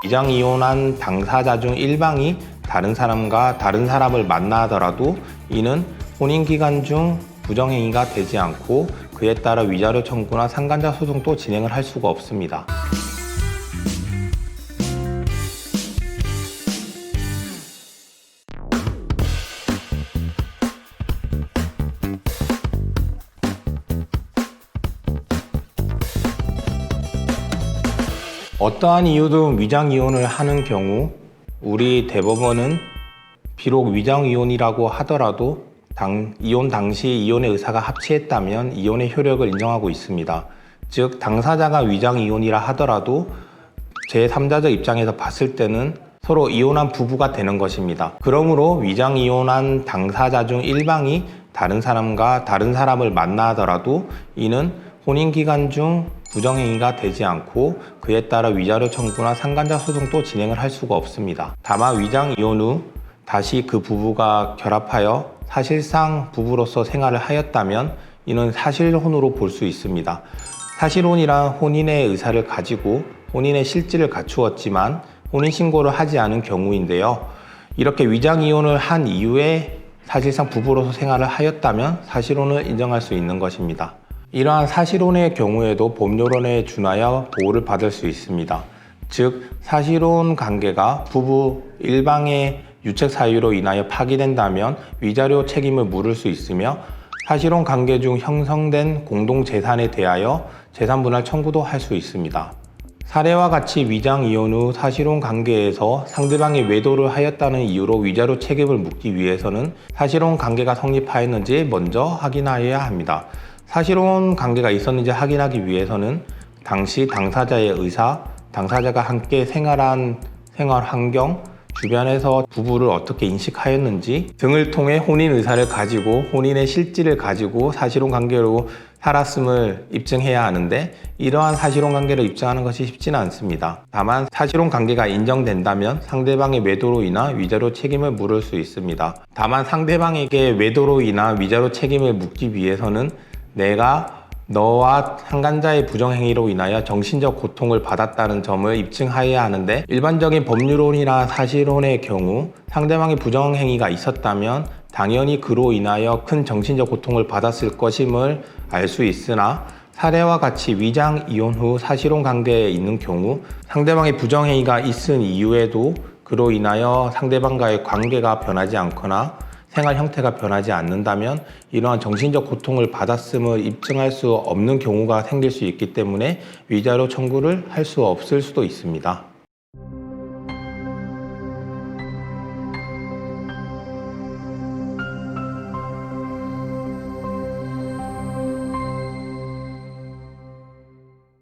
위장 이혼한 당사자 중 일방이 다른 사람을 만나더라도 이는 혼인 기간 중 부정행위가 되지 않고 그에 따라 위자료 청구나 상간자 소송도 진행을 할 수가 없습니다. 어떠한 이유든 위장 이혼을 하는 경우 우리 대법원은 비록 위장 이혼이라고 하더라도 이혼 당시 이혼의 의사가 합치했다면 이혼의 효력을 인정하고 있습니다. 즉 당사자가 위장 이혼이라 하더라도 제3자적 입장에서 봤을 때는 서로 이혼한 부부가 되는 것입니다. 그러므로 위장 이혼한 당사자 중 일방이 다른 사람을 만나더라도 이는 혼인 기간 중 부정행위가 되지 않고 그에 따라 위자료 청구나 상간자 소송도 진행을 할 수가 없습니다. 다만 위장 이혼 후 다시 그 부부가 결합하여 사실상 부부로서 생활을 하였다면 이는 사실혼으로 볼 수 있습니다. 사실혼이란 혼인의 의사를 가지고 혼인의 실질을 갖추었지만 혼인신고를 하지 않은 경우인데요. 이렇게 위장 이혼을 한 이후에 사실상 부부로서 생활을 하였다면 사실혼을 인정할 수 있는 것입니다. 이러한 사실혼의 경우에도 법률원에 준하여 보호를 받을 수 있습니다. 즉 사실혼 관계가 부부 일방의 유책 사유로 인하여 파기된다면 위자료 책임을 물을 수 있으며 사실혼 관계 중 형성된 공동재산에 대하여 재산분할 청구도 할 수 있습니다. 사례와 같이 위장 이혼 후 사실혼 관계에서 상대방이 외도를 하였다는 이유로 위자료 책임을 묻기 위해서는 사실혼 관계가 성립하였는지 먼저 확인하여야 합니다. 사실혼 관계가 있었는지 확인하기 위해서는 당시 당사자의 의사, 당사자가 함께 생활한 생활 환경, 주변에서 부부를 어떻게 인식하였는지 등을 통해 혼인 의사를 가지고 혼인의 실질을 가지고 사실혼 관계로 살았음을 입증해야 하는데 이러한 사실혼 관계를 입증하는 것이 쉽지는 않습니다. 다만 사실혼 관계가 인정된다면 상대방의 외도로 인한 위자료 책임을 물을 수 있습니다. 다만 상대방에게 외도로 인한 위자료 책임을 묻기 위해서는 내가 너와 상간자의 부정행위로 인하여 정신적 고통을 받았다는 점을 입증하여야 하는데 일반적인 법률혼이나 사실혼의 경우 상대방의 부정행위가 있었다면 당연히 그로 인하여 큰 정신적 고통을 받았을 것임을 알 수 있으나 사례와 같이 위장 이혼 후 사실혼 관계에 있는 경우 상대방의 부정행위가 있은 이후에도 그로 인하여 상대방과의 관계가 변하지 않거나 생활 형태가 변하지 않는다면 이러한 정신적 고통을 받았음을 입증할 수 없는 경우가 생길 수 있기 때문에 위자료 청구를 할 수 없을 수도 있습니다.